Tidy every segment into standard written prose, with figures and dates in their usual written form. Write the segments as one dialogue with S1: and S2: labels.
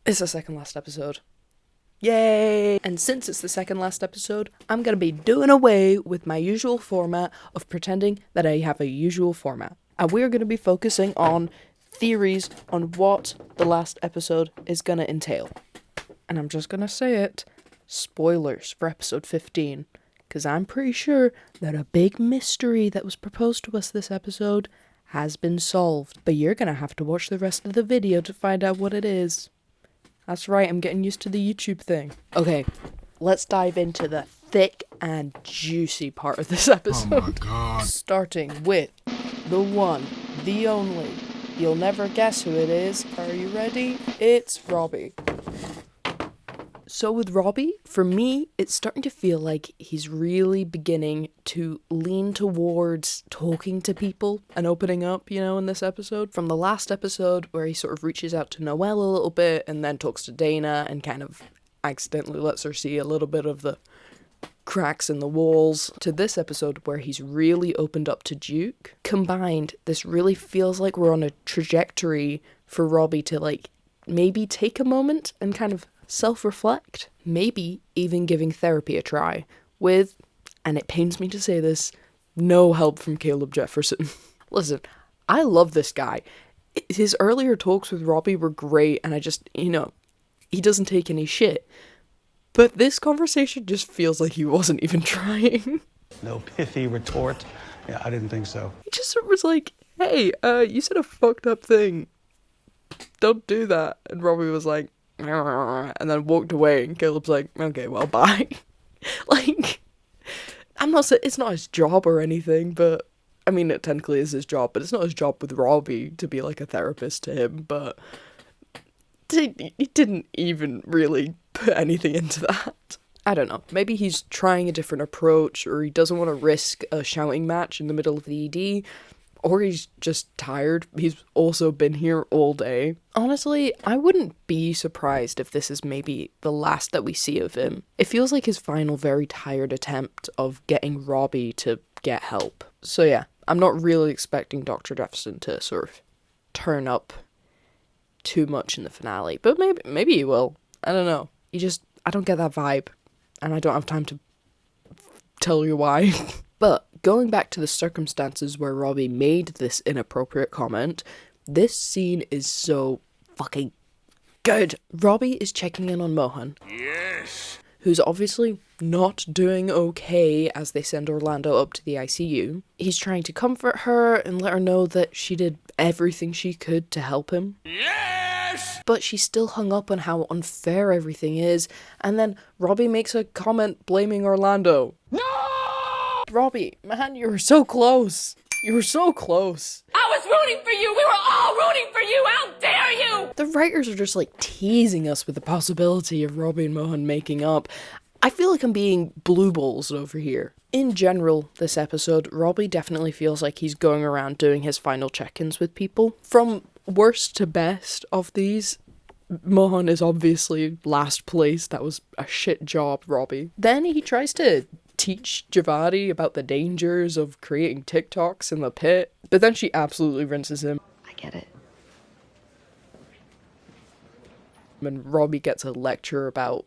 S1: It's the second last episode. Yay! And since it's the second last episode, I'm gonna be doing away with my usual format of pretending that I have a usual format. And we're gonna be focusing on theories on what the last episode is gonna entail. And I'm just gonna say it, spoilers for episode 15. Because I'm pretty sure that a big mystery that was proposed to us this episode has been solved. But you're gonna have to watch the rest of the video to find out what it is. That's right, I'm getting used to the YouTube thing. Okay, let's dive into the thick and juicy part of this episode.
S2: Oh my god.
S1: Starting with the one, the only. You'll never guess who it is. Are you ready? It's Robbie. So with Robbie, for me, it's starting to feel like he's really beginning to lean towards talking to people and opening up, in this episode. From the last episode where he sort of reaches out to Noelle a little bit and then talks to Dana and kind of accidentally lets her see a little bit of the cracks in the walls, to this episode where he's really opened up to Duke. Combined, this really feels like we're on a trajectory for Robbie to maybe take a moment and kind of self-reflect, maybe even giving therapy a try, with, and it pains me to say this, no help from Caleb Jefferson. Listen, I love this guy. His earlier talks with Robbie were great, and I just, he doesn't take any shit. But this conversation just feels like he wasn't even trying.
S3: No pithy retort. Yeah, I didn't think so.
S1: He just sort of was like, hey, you said a fucked up thing. Don't do that. And Robbie was like, and then walked away, and Caleb's like, okay, well, bye. I'm not saying it's not his job or anything, but I mean, it technically is his job, but it's not his job with Robbie to be like a therapist to him, but he didn't even really put anything into that. I don't know, maybe he's trying a different approach, or he doesn't want to risk a shouting match in the middle of the ED, or he's just tired. He's also been here all day. Honestly, I wouldn't be surprised if this is maybe the last that we see of him. It feels like his final very tired attempt of getting Robbie to get help. So yeah, I'm not really expecting Dr. Jefferson to sort of turn up too much in the finale, but maybe he will. I don't know. I don't get that vibe, and I don't have time to tell you why. But going back to the circumstances where Robbie made this inappropriate comment, this scene is so fucking good. Robbie is checking in on Mohan.
S2: Yes.
S1: Who's obviously not doing okay as they send Orlando up to the ICU. He's trying to comfort her and let her know that she did everything she could to help him.
S2: Yes.
S1: But she's still hung up on how unfair everything is, and then Robbie makes a comment blaming Orlando.
S2: No!
S1: Robbie, man, you were so close. You were so close.
S4: I was rooting for you. We were all rooting for you. How dare you?
S1: The writers are just teasing us with the possibility of Robbie and Mohan making up. I feel like I'm being blue balls over here. In general, this episode, Robbie definitely feels like he's going around doing his final check-ins with people. From worst to best of these, Mohan is obviously last place. That was a shit job, Robbie. Then he tries to teach Javadi about the dangers of creating TikToks in the pit, but then she absolutely rinses him.
S5: I get it.
S1: And Robbie gets a lecture about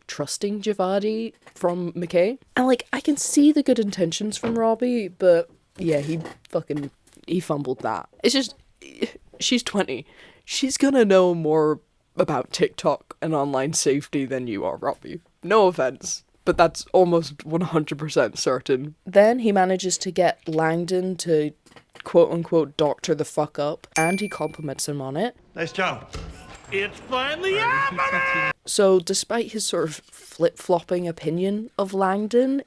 S1: trusting Javadi from McKay. And I can see the good intentions from Robbie, but yeah, he fumbled that. It's just, she's 20. She's gonna know more about TikTok and online safety than you are, Robbie. No offense, but that's almost 100% certain. Then he manages to get Langdon to quote-unquote doctor the fuck up, and he compliments him on it.
S3: Nice job.
S2: It's finally happening!
S1: So despite his sort of flip-flopping opinion of Langdon,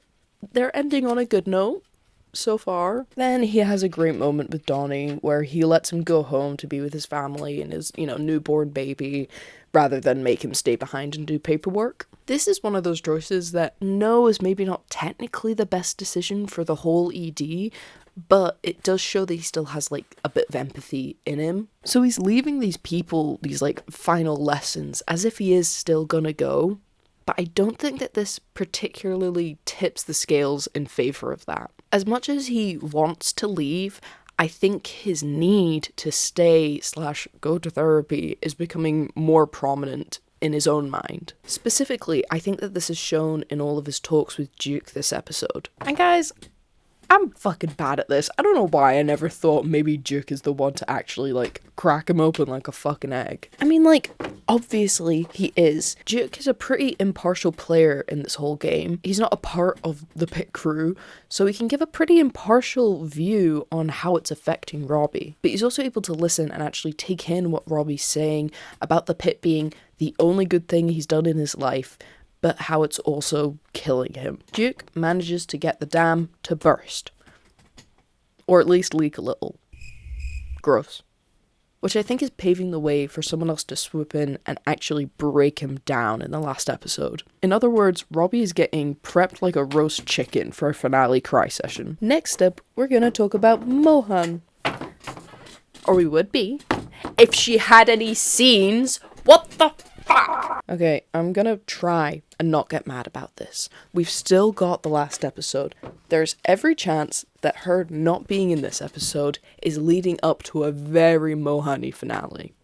S1: they're ending on a good note so far. Then he has a great moment with Donnie where he lets him go home to be with his family and his, newborn baby, rather than make him stay behind and do paperwork. This is one of those choices that is maybe not technically the best decision for the whole ED, but it does show that he still has a bit of empathy in him. So he's leaving these people these final lessons as if he is still gonna go, but I don't think that this particularly tips the scales in favor of that. As much as he wants to leave, I think his need to stay/go to therapy is becoming more prominent in his own mind. Specifically, I think that this is shown in all of his talks with Duke this episode. And guys, I'm fucking bad at this. I don't know why I never thought maybe Duke is the one to actually, like, crack him open like a fucking egg. I mean, like, obviously he is. Duke is a pretty impartial player in this whole game. He's not a part of the Pitt crew, so he can give a pretty impartial view on how it's affecting Robbie. But he's also able to listen and actually take in what Robbie's saying about the Pitt being the only good thing he's done in his life, but how it's also killing him. Duke manages to get the dam to burst. Or at least leak a little. Gross. Which I think is paving the way for someone else to swoop in and actually break him down in the last episode. In other words, Robbie is getting prepped like a roast chicken for a finale cry session. Next up, we're gonna talk about Mohan. Or we would be. If she had any scenes, what the fuck? Okay, I'm gonna try and not get mad about this. We've still got the last episode. There's every chance that her not being in this episode is leading up to a very Mohani finale.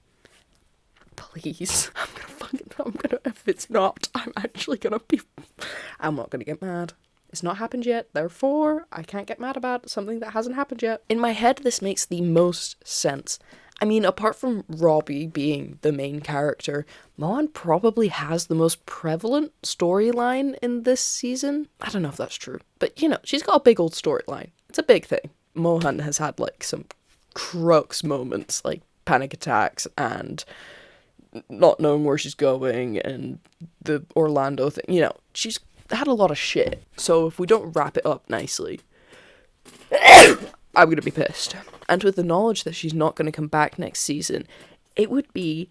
S1: Please. If it's not, I'm not gonna get mad. It's not happened yet, therefore I can't get mad about something that hasn't happened yet. In my head, this makes the most sense. I mean, apart from Robbie being the main character, Mohan probably has the most prevalent storyline in this season. I don't know if that's true, but you know, she's got a big old storyline. It's a big thing. Mohan has had like some crux moments, like panic attacks and not knowing where she's going and the Orlando thing. You know, she's had a lot of shit. So if we don't wrap it up nicely, I'm gonna be pissed. And with the knowledge that she's not gonna come back next season, it would be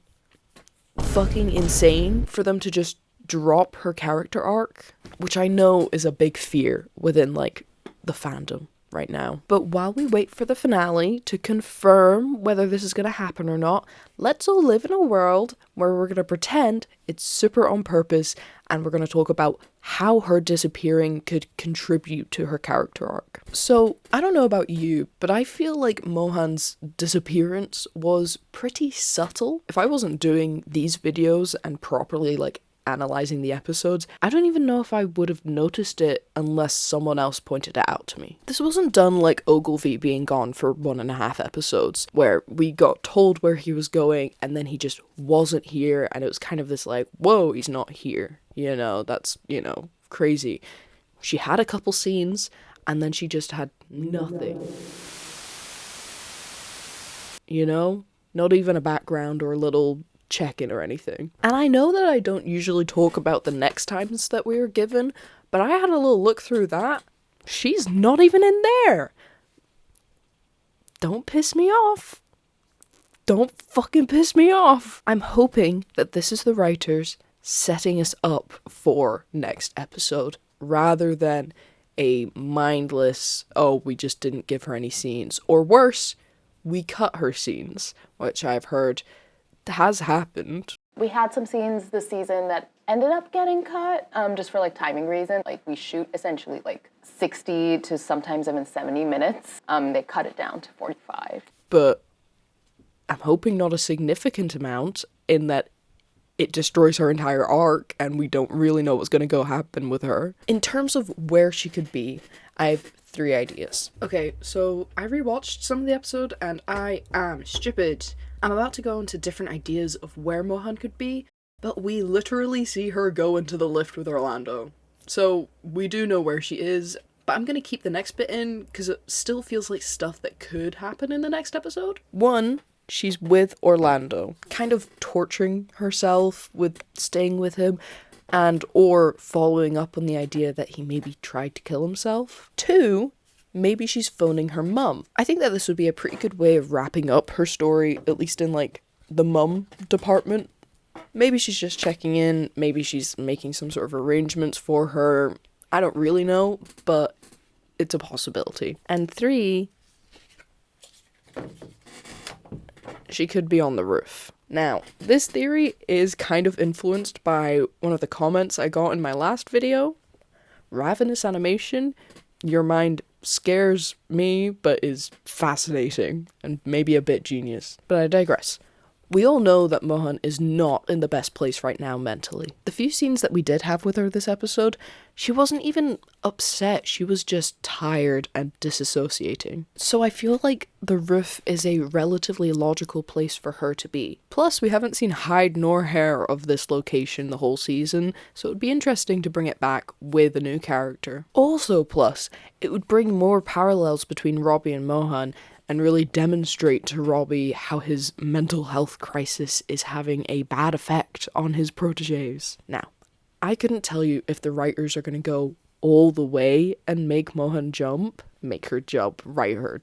S1: fucking insane for them to just drop her character arc, which I know is a big fear within, like, the fandom right now. But while we wait for the finale to confirm whether this is gonna happen or not, let's all live in a world where we're gonna pretend it's super on purpose and we're gonna talk about how her disappearing could contribute to her character arc. So, I don't know about you, but I feel like Mohan's disappearance was pretty subtle. If I wasn't doing these videos and properly, like, analyzing the episodes, I don't even know if I would have noticed it unless someone else pointed it out to me. This wasn't done like Ogilvy being gone for 1.5 episodes, where we got told where he was going and then he just wasn't here, and it was kind of this like, whoa, he's not here. You know, that's, you know, crazy. She had a couple scenes and then she just had nothing. You know? Not even a background or a little check-in or anything. And I know that I don't usually talk about the next times that we were given, but I had a little look through that. She's not even in there. Don't piss me off. Don't fucking piss me off. I'm hoping that this is the writers setting us up for next episode, rather than a mindless, oh, we just didn't give her any scenes. Or worse, we cut her scenes, which I've heard has happened.
S5: We had some scenes this season that ended up getting cut, just for like timing reasons. Like we shoot essentially like 60 to sometimes even 70 minutes. They cut it down to 45.
S1: But I'm hoping not a significant amount, in that it destroys her entire arc and we don't really know what's going to happen with her. In terms of where she could be, I have 3 ideas. Okay, so I rewatched some of the episode and I am stupid. I'm about to go into different ideas of where Mohan could be, but we literally see her go into the lift with Orlando. So we do know where she is, but I'm gonna keep the next bit in because it still feels like stuff that could happen in the next episode. 1, she's with Orlando, kind of torturing herself with staying with him, and or following up on the idea that he maybe tried to kill himself. 2, maybe she's phoning her mum. I think that this would be a pretty good way of wrapping up her story, at least in like the mum department. Maybe she's just checking in, maybe she's making some sort of arrangements for her. I don't really know, but it's a possibility. And 3, she could be on the roof. Now, this theory is kind of influenced by one of the comments I got in my last video. Ravenous animation, your mind scares me, but is fascinating and maybe a bit genius. But I digress. We all know that Mohan is not in the best place right now mentally. The few scenes that we did have with her this episode, she wasn't even upset, she was just tired and disassociating. So I feel like the roof is a relatively logical place for her to be. Plus, we haven't seen hide nor hair of this location the whole season, so it would be interesting to bring it back with a new character. Also, plus, it would bring more parallels between Robbie and Mohan, and really demonstrate to Robbie how his mental health crisis is having a bad effect on his proteges. Now, I couldn't tell you if the writers are going to go all the way and make Mohan jump, make her jump, write her,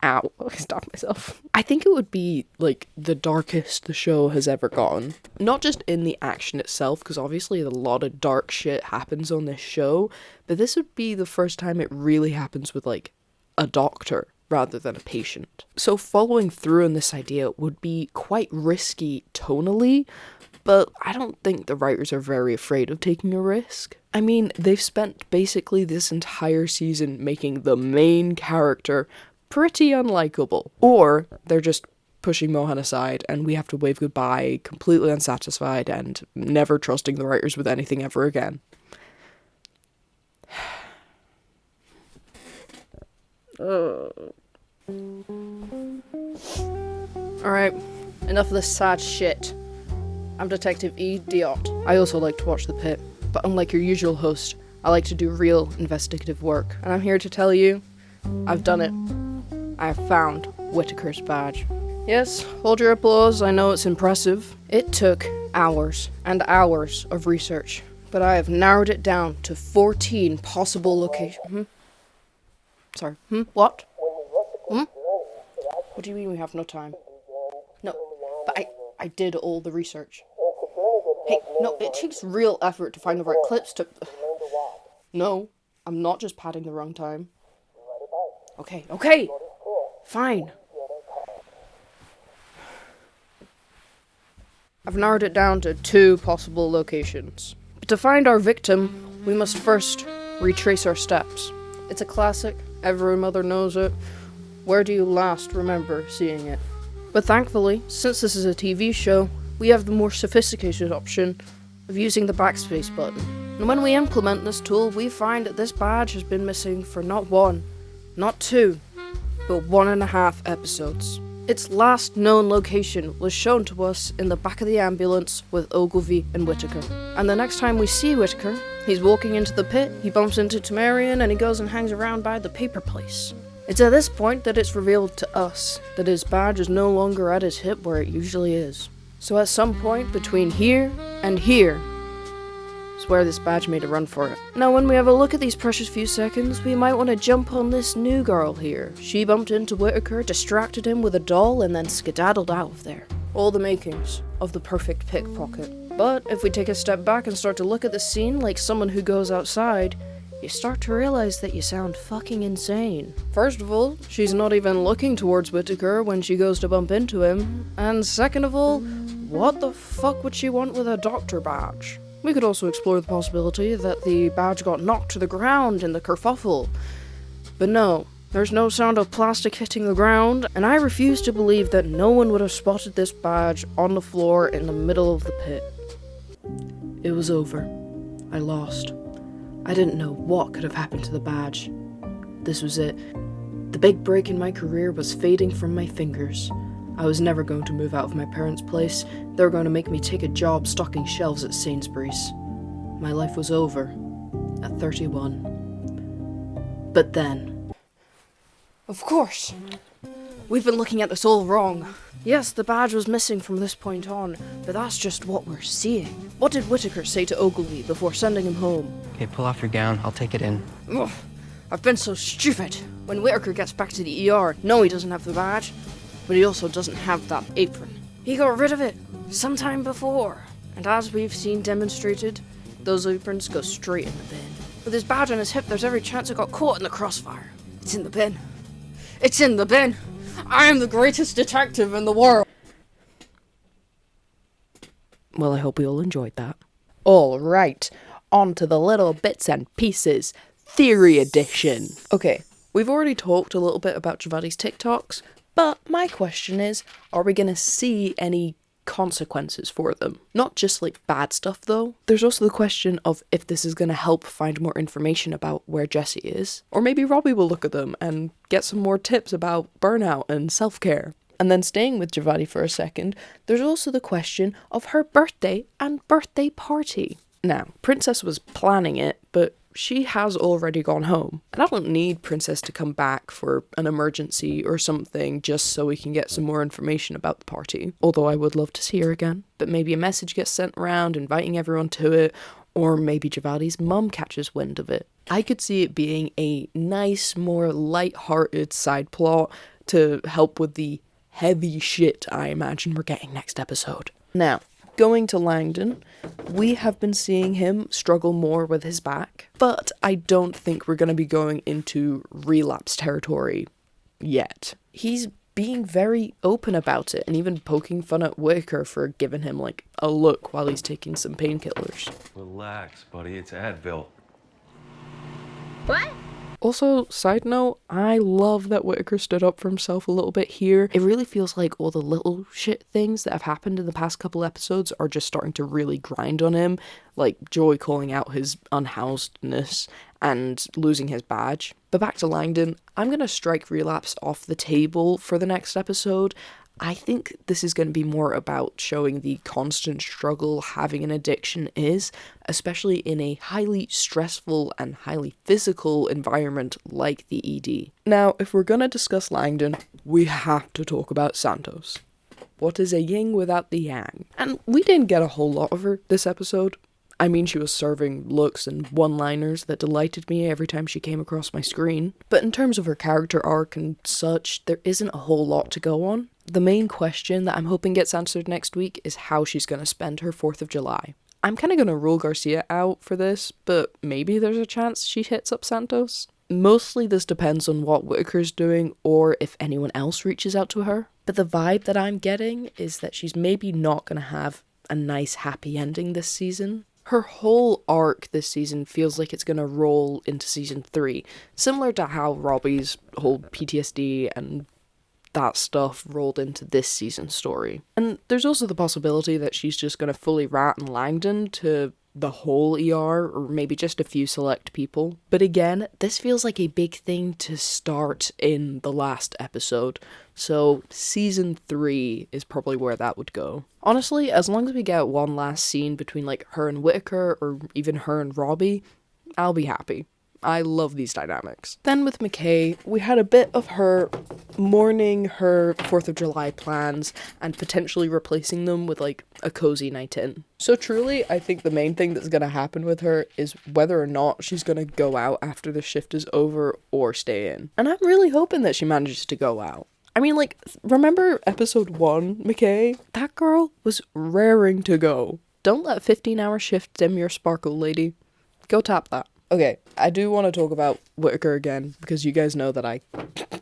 S1: Ow, I stopped myself. I think it would be, like, the darkest the show has ever gone. Not just in the action itself, because obviously a lot of dark shit happens on this show, but this would be the first time it really happens with, like, a doctor rather than a patient. So following through on this idea would be quite risky tonally, but I don't think the writers are very afraid of taking a risk. I mean, they've spent basically this entire season making the main character pretty unlikable. Or they're just pushing Mohan aside and we have to wave goodbye, completely unsatisfied and never trusting the writers with anything ever again. Alright, enough of this sad shit. I'm Detective E. Diot. I also like to watch The Pitt, but unlike your usual host, I like to do real investigative work. And I'm here to tell you, I've done it. I have found Whitaker's badge. Yes, hold your applause, I know it's impressive. It took hours and hours of research, but I have narrowed it down to 14 possible locations. Sorry. What? What do you mean we have no time? No, but I did all the research. Hey, no, it takes real effort to find the right clips to... No, I'm not just padding the wrong time. Okay, fine. I've narrowed it down to 2 possible locations. But to find our victim, we must first retrace our steps. It's a classic. Every mother knows it. Where do you last remember seeing it? But thankfully, since this is a TV show, we have the more sophisticated option of using the backspace button. And when we implement this tool, we find that this badge has been missing for not 1, not 2, but 1.5 episodes. Its last known location was shown to us in the back of the ambulance with Ogilvy and Whitaker. And the next time we see Whitaker, he's walking into the pit, he bumps into Tamarian, and he goes and hangs around by the paper place. It's at this point that it's revealed to us that his badge is no longer at his hip where it usually is. So at some point between here and here is where this badge made a run for it. Now when we have a look at these precious few seconds, we might want to jump on this new girl here. She bumped into Whitaker, distracted him with a doll, and then skedaddled out of there. All the makings of the perfect pickpocket. But if we take a step back and start to look at the scene like someone who goes outside, you start to realize that you sound fucking insane. First of all, she's not even looking towards Whitaker when she goes to bump into him. And second of all, what the fuck would she want with a doctor badge? We could also explore the possibility that the badge got knocked to the ground in the kerfuffle. But no, there's no sound of plastic hitting the ground, and I refuse to believe that no one would have spotted this badge on the floor in the middle of the pit. It was over. I lost. I didn't know what could have happened to the badge. This was it. The big break in my career was fading from my fingers. I was never going to move out of my parents' place. They were going to make me take a job stocking shelves at Sainsbury's. My life was over at 31. But then... Of course! We've been looking at this all wrong. Yes, the badge was missing from this point on, but that's just what we're seeing. What did Whitaker say to Ogilvy before sending him home?
S6: Okay, pull off your gown. I'll take it in.
S1: Ugh, I've been so stupid. When Whitaker gets back to the ER, no, he doesn't have the badge, but he also doesn't have that apron. He got rid of it sometime before, and as we've seen demonstrated, those aprons go straight in the bin. With his badge on his hip, there's every chance it got caught in the crossfire. It's in the bin. It's in the bin. I am the greatest detective in the world. Well, I hope we all enjoyed that. All right, on to the little bits and pieces. Theory Edition. Okay, we've already talked a little bit about Javadi's TikToks, but my question is, are we going to see any consequences for them? Not just like bad stuff though. There's also the question of if this is going to help find more information about where Jessie is. Or maybe Robbie will look at them and get some more tips about burnout and self-care. And then staying with Javadi for a second, there's also the question of her birthday and birthday party. Now, Princess was planning it, but she has already gone home. And I don't need Princess to come back for an emergency or something just so we can get some more information about the party. Although I would love to see her again. But maybe a message gets sent around inviting everyone to it, or maybe Javadi's mum catches wind of it. I could see it being a nice, more light-hearted side plot to help with the heavy shit I imagine we're getting next episode. Now, going to Langdon, we have been seeing him struggle more with his back, but I don't think we're going to be going into relapse territory yet. He's being very open about it and even poking fun at Whitaker for giving him like a look while he's taking some painkillers.
S7: Relax, buddy, it's Advil.
S4: What?
S1: Also, side note, I love that Whitaker stood up for himself a little bit here. It really feels like all the little shit things that have happened in the past couple episodes are just starting to really grind on him, like Joy calling out his unhousedness and losing his badge. But back to Langdon, I'm going to strike relapse off the table for the next episode. I think this is going to be more about showing the constant struggle having an addiction is, especially in a highly stressful and highly physical environment like the ED. Now, if we're going to discuss Langdon, we have to talk about Santos. What is a yin without the yang? And we didn't get a whole lot of her this episode. I mean, she was serving looks and one-liners that delighted me every time she came across my screen. But in terms of her character arc and such, there isn't a whole lot to go on. The main question that I'm hoping gets answered next week is how she's going to spend her 4th of July. I'm kind of going to rule Garcia out for this, but maybe there's a chance she hits up Santos. Mostly this depends on what Whitaker's doing or if anyone else reaches out to her. But the vibe that I'm getting is that she's maybe not going to have a nice happy ending this season. Her whole arc this season feels like it's going to roll into season 3, similar to how Robbie's whole PTSD and that stuff rolled into this season's story. And there's also the possibility that she's just going to fully rat and Langdon to the whole ER, or maybe just a few select people. But again, this feels like a big thing to start in the last episode, so season 3 is probably where that would go. Honestly, as long as we get one last scene between like her and Whitaker, or even her and Robbie, I'll be happy. I love these dynamics. Then with McKay, we had a bit of her mourning her 4th of July plans and potentially replacing them with like a cozy night in. So truly, I think the main thing that's going to happen with her is whether or not she's going to go out after the shift is over or stay in. And I'm really hoping that she manages to go out. I mean, like, remember episode 1, McKay? That girl was raring to go. Don't let 15-hour shift dim your sparkle, lady. Go tap that. Okay, I do want to talk about Whitaker again, because you guys know that I,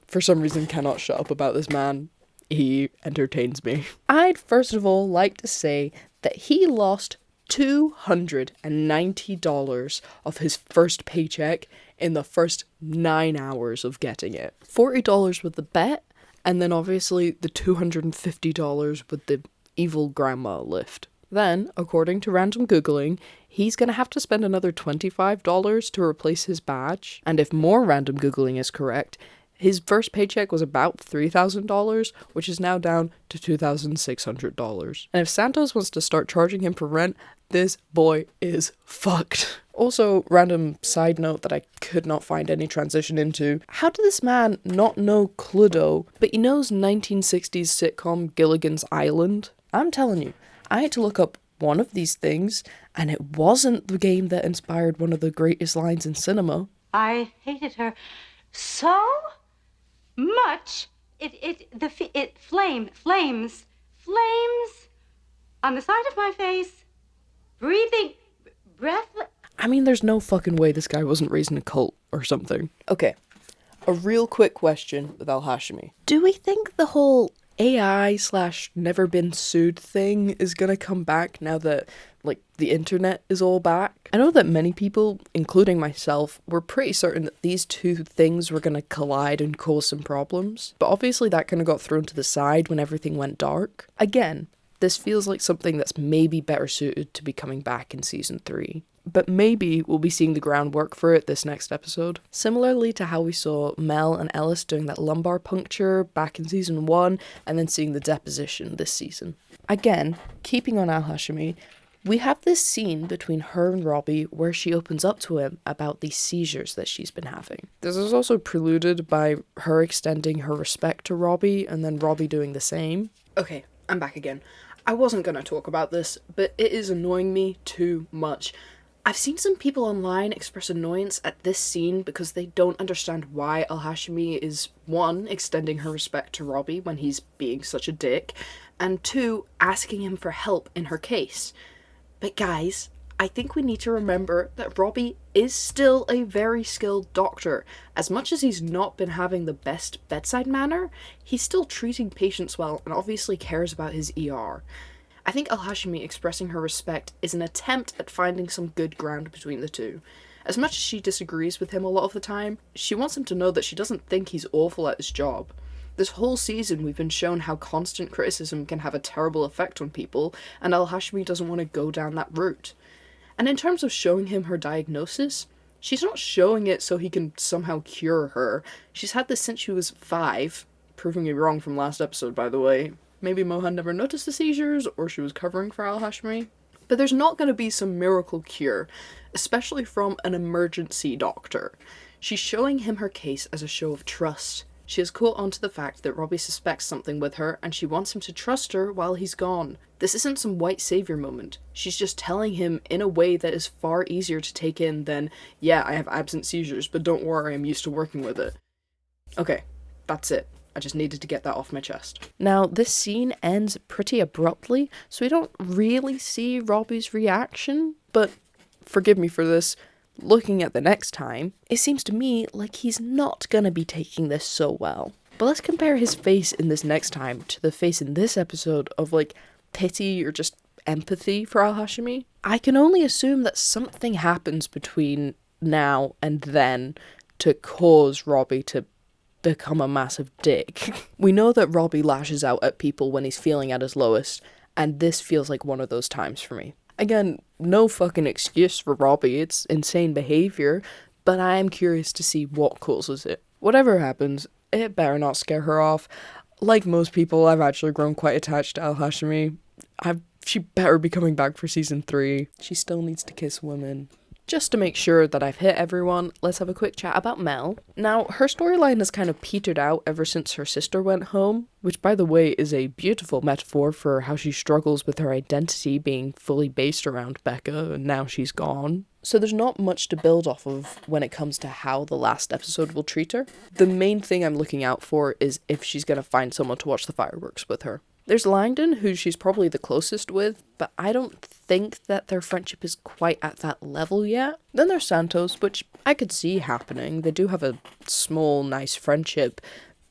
S1: for some reason, cannot shut up about this man. He entertains me. I'd first of all like to say that he lost $290 of his first paycheck in the first 9 hours of getting it. $40 with the bet, and then obviously the $250 with the evil grandma lift. Then, according to random Googling, he's going to have to spend another $25 to replace his badge. And if more random Googling is correct, his first paycheck was about $3,000, which is now down to $2,600. And if Santos wants to start charging him for rent, this boy is fucked. Also, random side note that I could not find any transition into. How did this man not know Cluedo, but he knows 1960s sitcom Gilligan's Island? I'm telling you, I had to look up one of these things, and it wasn't the game that inspired one of the greatest lines in cinema.
S8: I hated her so much. Flames on the side of my face, breathing, breathless.
S1: I mean, there's no fucking way this guy wasn't raised in a cult or something. Okay, a real quick question with Al Hashimi. Do we think the whole AI slash never been sued thing is gonna come back now that, like, the internet is all back. I know that many people, including myself, were pretty certain that these two things were gonna collide and cause some problems, but obviously that kind of got thrown to the side when everything went dark. Again, this feels like something that's maybe better suited to be coming back in season 3. But maybe we'll be seeing the groundwork for it this next episode. Similarly to how we saw Mel and Ellis doing that lumbar puncture back in season 1, and then seeing the deposition this season. Again, keeping on Al-Hashimi, we have this scene between her and Robbie where she opens up to him about these seizures that she's been having. This is also preluded by her extending her respect to Robbie, and then Robbie doing the same. Okay, I'm back again. I wasn't gonna talk about this, but it is annoying me too much. I've seen some people online express annoyance at this scene because they don't understand why Al-Hashimi is, 1, extending her respect to Robbie when he's being such a dick, and 2, asking him for help in her case. But guys, I think we need to remember that Robbie is still a very skilled doctor. As much as he's not been having the best bedside manner, he's still treating patients well and obviously cares about his ER. I think Al-Hashimi expressing her respect is an attempt at finding some good ground between the two. As much as she disagrees with him a lot of the time, she wants him to know that she doesn't think he's awful at his job. This whole season we've been shown how constant criticism can have a terrible effect on people, and Al-Hashimi doesn't want to go down that route. And in terms of showing him her diagnosis, she's not showing it so he can somehow cure her. She's had this since she was 5, proving me wrong from last episode by the way. Maybe Mohan never noticed the seizures, or she was covering for Al-Hashimi. But there's not going to be some miracle cure, especially from an emergency doctor. She's showing him her case as a show of trust. She has caught on to the fact that Robbie suspects something with her, and she wants him to trust her while he's gone. This isn't some white savior moment. She's just telling him in a way that is far easier to take in than, yeah, I have absent seizures, but don't worry, I'm used to working with it. Okay, that's it. I just needed to get that off my chest. Now, this scene ends pretty abruptly, so we don't really see Robbie's reaction, but forgive me for this, looking at the next time, it seems to me like he's not gonna be taking this so well. But let's compare his face in this next time to the face in this episode of, like, pity or just empathy for Al-Hashimi. I can only assume that something happens between now and then to cause Robbie to become a massive dick. We know that Robbie lashes out at people when he's feeling at his lowest, and this feels like one of those times for me. Again, no fucking excuse for Robbie, it's insane behaviour, but I am curious to see what causes it. Whatever happens, it better not scare her off. Like most people, I've actually grown quite attached to Al-Hashimi. She better be coming back for season 3. She still needs to kiss women. Just to make sure that I've hit everyone, let's have a quick chat about Mel. Now, her storyline has kind of petered out ever since her sister went home, which by the way is a beautiful metaphor for how she struggles with her identity being fully based around Becca, and now she's gone. So there's not much to build off of when it comes to how the last episode will treat her. The main thing I'm looking out for is if she's gonna find someone to watch the fireworks with her. There's Langdon, who she's probably the closest with, but I don't think that their friendship is quite at that level yet. Then there's Santos, which I could see happening. They do have a small, nice friendship,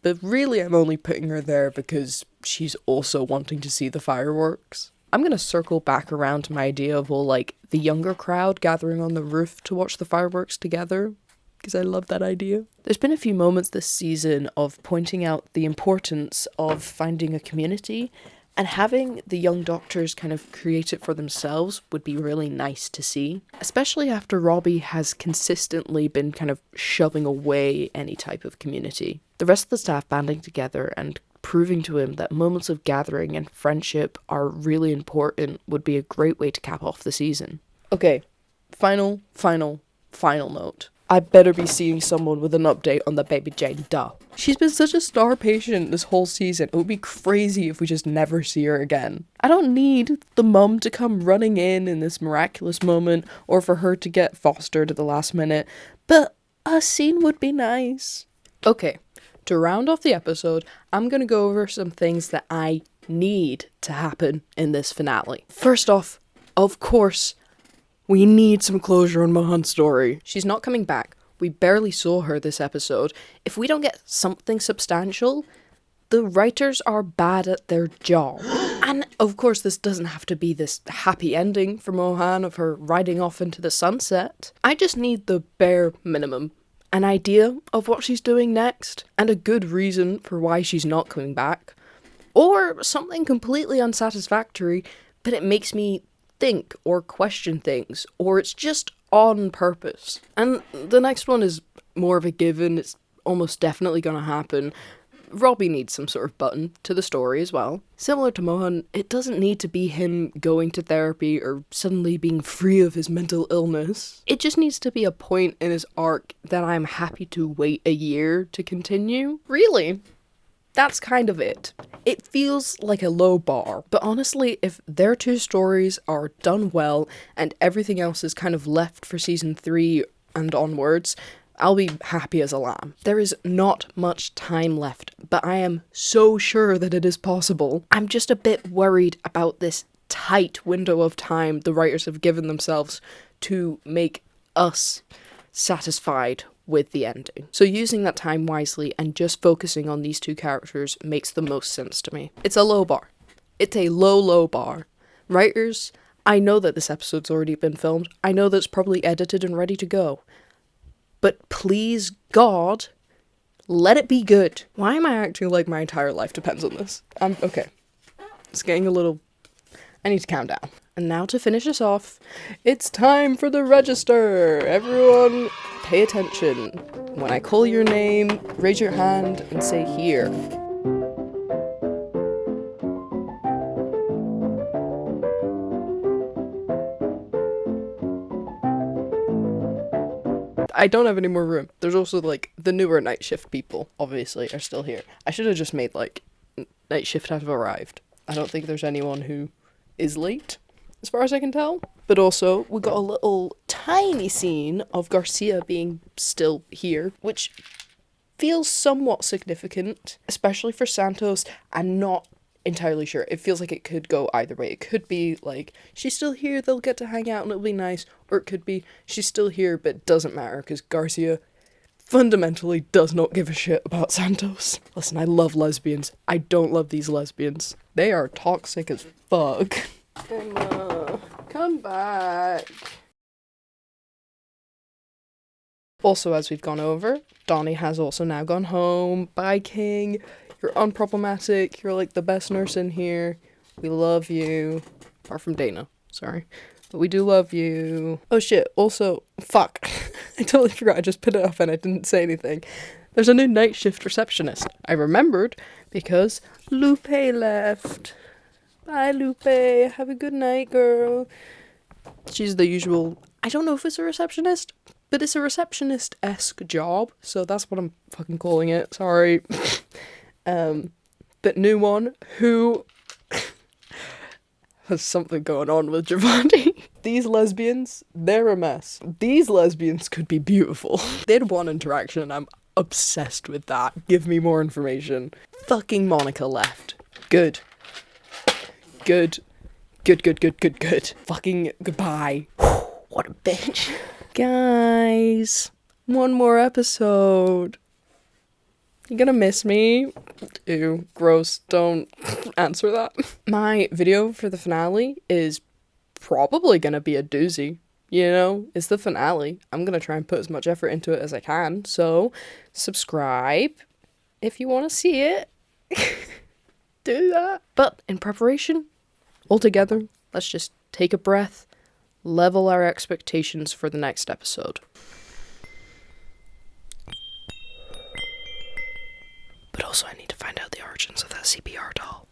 S1: but really I'm only putting her there because she's also wanting to see the fireworks. I'm gonna circle back around to my idea of all, like, the younger crowd gathering on the roof to watch the fireworks together, because I love that idea. There's been a few moments this season of pointing out the importance of finding a community, and having the young doctors kind of create it for themselves would be really nice to see, especially after Robbie has consistently been kind of shoving away any type of community. The rest of the staff banding together and proving to him that moments of gathering and friendship are really important would be a great way to cap off the season. Okay, final note. I better be seeing someone with an update on the baby Jane, duh. She's been such a star patient this whole season, it would be crazy if we just never see her again. I don't need the mum to come running in this miraculous moment, or for her to get fostered at the last minute, but a scene would be nice. Okay, to round off the episode, I'm gonna go over some things that I need to happen in this finale. First off, of course, we need some closure on Mohan's story. She's not coming back. We barely saw her this episode. If we don't get something substantial, The writers are bad at their job. And of course, this doesn't have to be this happy ending for Mohan of her riding off into the sunset. I just need the bare minimum. An idea of what she's doing next, and a good reason for why she's not coming back. Or something completely unsatisfactory, but it makes me think or question things, or it's just on purpose. And the next one is more of a given, it's almost definitely gonna happen. Robbie needs some sort of button to the story as well. Similar to Mohan, it doesn't need to be him going to therapy or suddenly being free of his mental illness. It just needs to be a point in his arc that I'm happy to wait a year to continue. Really? That's kind of it. It feels like a low bar, but honestly, if their two stories are done well and everything else is kind of left for season 3 and onwards, I'll be happy as a lamb. There is not much time left, but I am so sure that it is possible. I'm just a bit worried about this tight window of time the writers have given themselves to make us satisfied with the ending. So using that time wisely and just focusing on these two characters makes the most sense to me. It's a low bar. It's a low, low bar. Writers, I know that this episode's already been filmed. I know that it's probably edited and ready to go. But please, God, let it be good. Why am I acting like my entire life depends on this? Okay. It's getting a little... I need to calm down. And now to finish us off, it's time for the register. Everyone, pay attention. When I call your name, raise your hand and say here. I don't have any more room. There's also, like, the newer night shift people, obviously, are still here. I should have just made, like, night shift have arrived. I don't think there's anyone who is late, as far as I can tell. But also, we got a little tiny scene of Garcia being still here, which feels somewhat significant, especially for Santos. I'm not entirely sure. It feels like it could go either way. It could be like, she's still here, they'll get to hang out and it'll be nice. Or it could be, she's still here, but it doesn't matter because Garcia fundamentally does not give a shit about Santos. Listen, I love lesbians. I don't love these lesbians. They are toxic as fuck. Emma, come back. Also, as we've gone over, Donnie has also now gone home. Bye, King. You're unproblematic. You're like the best nurse in here. We love you. Apart from Dana. Sorry. But we do love you. Oh shit. Also, fuck. I totally forgot. I just put it up and I didn't say anything. There's a new night shift receptionist. I remembered because Lupe left. Bye, Lupe. Have a good night, girl. She's the usual... I don't know if it's a receptionist, but it's a receptionist-esque job. So that's what I'm fucking calling it. Sorry. But new one who has something going on with Giovanni. These lesbians, they're a mess. These lesbians could be beautiful. They had one interaction and I'm obsessed with that. Give me more information. Fucking Monica left. Good. Good. Good, good, good, good, good. Fucking goodbye. What a bitch. Guys, one more episode. You gonna miss me? Ew, gross, don't answer that. My video for the finale is probably gonna be a doozy. You know, it's the finale. I'm gonna try and put as much effort into it as I can. So, subscribe if you want to see it. Do that. But in preparation, all together, let's just take a breath, level our expectations for the next episode. But also I need to find out the origins of that CPR dog.